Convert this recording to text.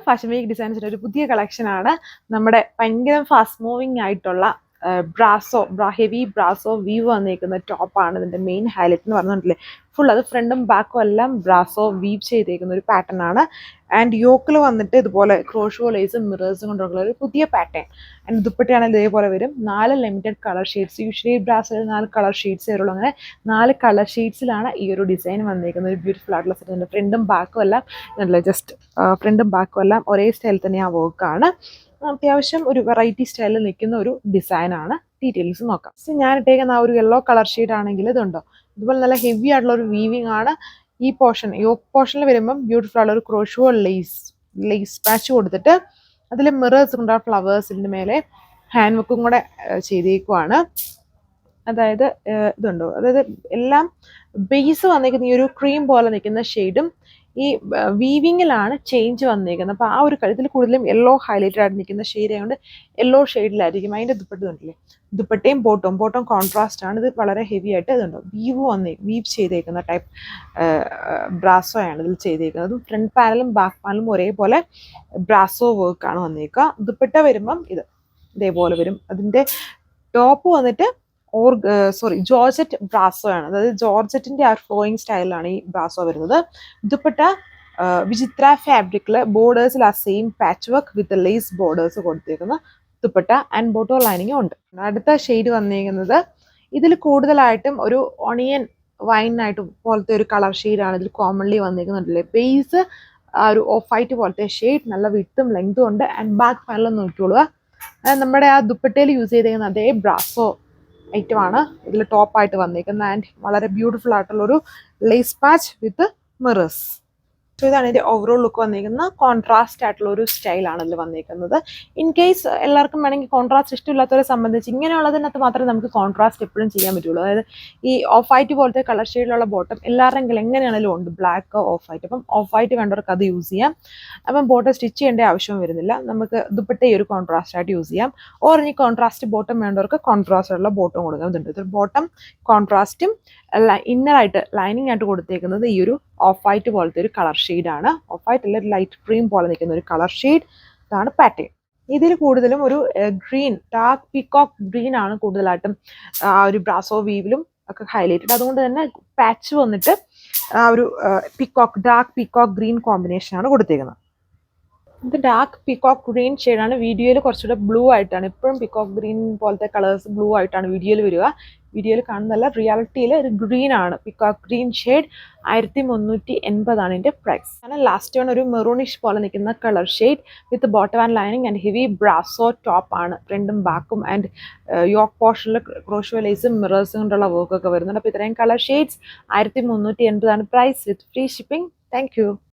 Fashion week ഡിസൈൻസിൻ്റെ ഒരു പുതിയ കളക്ഷനാണ്. നമ്മുടെ ഭയങ്കര ഫാസ്റ്റ് മൂവിങ് ആയിട്ടുള്ള ഹെവി ബ്രാസോ വീവ് വന്നിരിക്കുന്ന ടോപ്പാണ് ഇതിൻ്റെ മെയിൻ ഹൈലൈറ്റ് എന്ന് പറഞ്ഞിട്ടില്ലേ. ഫുൾ അത് ഫ്രണ്ടും ബാക്കും എല്ലാം ബ്രാസോ വീവ് ചെയ്തേക്കുന്ന ഒരു പാറ്റേൺ ആണ്. ആൻഡ് യോക്കിൽ വന്നിട്ട് ഇതുപോലെ ക്രോഷോ ലേസും മിറേഴ്സും കൊണ്ടുള്ള ഒരു പുതിയ പാറ്റേൺ. ആൻഡ് ദുപ്പട്ടയാണെങ്കിൽ ഇതേപോലെ വരും. 4 ലിമിറ്റഡ് കളർ ഷെയ്ഡ്സ്. യൂഷ്വലി ബ്രാസോയിൽ 4 കളർ ഷെയ്ഡ്സ് വരുള്ളൂ. അങ്ങനെ 4 കളർ ഷെയ്ഡ്സിലാണ് ഈ ഒരു ഡിസൈൻ വന്നിരിക്കുന്നത്. ഒരു ബ്യൂട്ടിഫുൾ ആയിട്ടുള്ള സെറ്റ്. ഫ്രണ്ടും ബാക്കും എല്ലാം ഫ്രണ്ടും ബാക്കും എല്ലാം ഒരേ സ്റ്റൈൽ തന്നെ ആ വർക്കാണ്. അത്യാവശ്യം ഒരു വെറൈറ്റി സ്റ്റൈലിൽ നിൽക്കുന്ന ഒരു ഡിസൈനാണ്. ഡീറ്റെയിൽസ് നോക്കാം. ഞാൻ ഇട്ടേക്കുന്ന ആ ഒരു യെല്ലോ കളർ ഷെയ്ഡ് ആണെങ്കിൽ ഇതുണ്ടോ, ഇതുപോലെ നല്ല ഹെവി ആയിട്ടുള്ള ഒരു വീവിങ് ആണ്. ഈ പോർഷൻ യോക്ക് പോർഷനിൽ വരുമ്പം ബ്യൂട്ടിഫുൾ ആയിട്ടുള്ള ഒരു ക്രോഷോ ലേസ് പാച്ച് കൊടുത്തിട്ട് അതിൽ മിറേഴ്സ് കൊണ്ട് ആ ഫ്ലവേഴ്സിൻ്റെ മേലെ ഹാൻഡ് വർക്കും കൂടെ ചെയ്തേക്കുവാണ്. അതായത് ഇതുണ്ടോ, അതായത് എല്ലാം ബേസ് വന്നിരിക്കുന്ന ഈ ഒരു ക്രീം പോലെ നിൽക്കുന്ന ഷെയ്ഡും ഈ വീവിങ്ങിലാണ് ചേഞ്ച് വന്നിരിക്കുന്നത്. അപ്പോൾ ആ ഒരു ഇതിൽ കൂടുതലും യെല്ലോ ഹൈലൈറ്റഡ് ആയിട്ട് നിൽക്കുന്ന ഷെയ്ഡ് ആയതുകൊണ്ട് യെല്ലോ ഷെയ്ഡിലായിരിക്കും. അതിൻ്റെ ദുപ്പട്ട ഉണ്ടല്ലേ, ദുപ്പട്ടയും ബോട്ടം കോൺട്രാസ്റ്റ് ആണ്. ഇത് വളരെ ഹെവി ആയിട്ട് ഇതുണ്ടോ വീവ് ചെയ്തേക്കുന്ന ടൈപ്പ് ബ്രാസോയാണ് ഇതിൽ ചെയ്തേക്കുന്നത്. ഫ്രണ്ട് പാനലും ബാക്ക് പാനലും ഒരേപോലെ ബ്രാസോ വർക്കാണ് വന്നേക്കുക. ദുപ്പട്ട വരുമ്പം ഇതേപോലെ വരും. അതിൻ്റെ ടോപ്പ് വന്നിട്ട് ജോർജറ്റ് ബ്രാസോ ആണ്. അതായത് ജോർജറ്റിന്റെ ആ ഫ്ലോയിങ് സ്റ്റൈലിലാണ് ഈ ബ്രാസോ വരുന്നത്. ദുപ്പട്ട വിചിത്ര ഫാബ്രിക്കില് ബോർഡേഴ്സിൽ ആ same patch work with lace borders കൊടുത്തേക്കുന്ന ദുപ്പട്ട ആൻഡ് ബോട്ടോ ലൈനിങ്ങും ഉണ്ട്. അടുത്ത ഷെയ്ഡ് വന്നിരിക്കുന്നത് ഇതിൽ കൂടുതലായിട്ടും ഒരു ഓണിയൻ വൈനായിട്ട് പോലത്തെ ഒരു കളർ ഷെയ്ഡാണ് ഇതിൽ കോമൺലി വന്നിരിക്കുന്നുണ്ടല്ലേ. ബേസ് ആ ഒരു ഓഫ് വൈറ്റ് പോലത്തെ ഷെയ്ഡ്, നല്ല വിട്ടും ലെങ്തും ഉണ്ട്. ആൻഡ് ബാക്ക് പാനലും നോക്കിക്കോളുക. നമ്മുടെ ആ ദുപ്പട്ടയിൽ യൂസ് ചെയ്തേക്കുന്ന അതേ ബ്രാസോ ഐറ്റമാണ് ഇതിൽ ടോപ്പായിട്ട് വന്നിരിക്കുന്നത്. ആൻഡ് വളരെ ബ്യൂട്ടിഫുൾ ആയിട്ടുള്ളൊരു lace patch with mirrors. So ഇതാണ് ഇതിൻ്റെ ഓവറോൾ ലുക്ക് വന്നിരിക്കുന്നത്. കോൺട്രാസ്റ്റ് ആയിട്ടുള്ള ഒരു സ്റ്റൈലാണ് ഇതിൽ വന്നിരിക്കുന്നത്. ഇൻ കേസ് എല്ലാവർക്കും വേണമെങ്കിൽ കോൺട്രാസ്റ്റ് ഇഷ്ടമില്ലാത്തവരെ സംബന്ധിച്ച് ഇങ്ങനെയുള്ളതിനകത്ത് മാത്രമേ നമുക്ക് കോൺട്രാസ്റ്റ് എപ്പോഴും ചെയ്യാൻ പറ്റുള്ളൂ. അതായത് ഈ ഓഫ് വൈറ്റ് പോലത്തെ കളർ ഷെയ്ഡിലുള്ള ബോട്ടം എല്ലാവരുടെങ്കിലും എങ്ങനെയാണെങ്കിലും ഉണ്ട്, ബ്ലാക്ക് ഓഫ് വൈറ്റ്. അപ്പം ഓഫ് വൈറ്റ് വേണ്ടവർക്ക് അത് യൂസ് ചെയ്യാം. അപ്പം ബോട്ടം സ്റ്റിച്ച് ചെയ്യേണ്ട ആവശ്യം വരുന്നില്ല. നമുക്ക് ദുപ്പട്ട ഈ ഒരു കോൺട്രാസ്റ്റ് ആയിട്ട് യൂസ് ചെയ്യാം. ഓർ ഇനി കോൺട്രാസ്റ്റ് ബോട്ടം വേണ്ടവർക്ക് കോൺട്രാസ്റ്റ് ആയിട്ടുള്ള ബോട്ടം കൊടുക്കാം. ഇതുണ്ട് ബോട്ടം കോൺട്രാസ്റ്റും ഇന്നറായിട്ട് ലൈനിങ് ആയിട്ട് കൊടുത്തേക്കുന്നത് ഈ ഒരു ഓഫ് വൈറ്റ് പോലത്തെ ഒരു കളർ ഷെയ്ഡാണ്. ഓഫ് വൈറ്റ് അല്ല, ലൈറ്റ് ക്രീം പോലെ നിൽക്കുന്ന ഒരു കളർ ഷെയ്ഡ്. ഇതാണ് പാറ്റേൺ. ഇതിൽ കൂടുതലും ഒരു ഗ്രീൻ, ഡാർക്ക് പീകോക്ക് ഗ്രീൻ ആണ് കൂടുതലായിട്ടും ആ ഒരു ബ്രാസോ വീവിലും ഒക്കെ ഹൈലൈറ്റഡ്. അതുകൊണ്ട് തന്നെ പാച്ച് വന്നിട്ട് ആ ഒരു ഡാർക്ക് പീകോക്ക് ഗ്രീൻ കോമ്പിനേഷനാണ് കൊടുത്തേക്കുന്നത്. ഇത് ഡാർക്ക് പീകോക്ക് ഗ്രീൻ ഷെയ്ഡാണ്. വീഡിയോയിൽ കുറച്ചുകൂടെ ബ്ലൂ ആയിട്ടാണ്. എപ്പോഴും പീകോക്ക് ഗ്രീൻ പോലത്തെ കളേഴ്സ് ബ്ലൂ ആയിട്ടാണ് വീഡിയോയിൽ വരിക. വീഡിയോയിൽ കാണുന്നതല്ല, റിയാലിറ്റിയിൽ ഒരു ഗ്രീൻ ആണ്. പീകോക്ക് ഗ്രീൻ ഷെയ്ഡ് 1380 ഇതിൻ്റെ പ്രൈസ്. അങ്ങനെ ലാസ്റ്റ് വൺ ഒരു മെറൂണിഷ് പോലെ നിൽക്കുന്ന colour shade with bottom and lining and heavy ബ്രാസോ ടോപ്പ് ആണ്. ഫ്രണ്ടും ബാക്കും ആൻഡ് യോക്ക് പോർഷനിൽ ക്രോഷോ ലേസും മിറേഴ്സും കൊണ്ടുള്ള വർക്കൊക്കെ വരുന്നുണ്ട്. അപ്പോൾ ഇത്രയും colour shades 1380 price with free shipping. Thank U.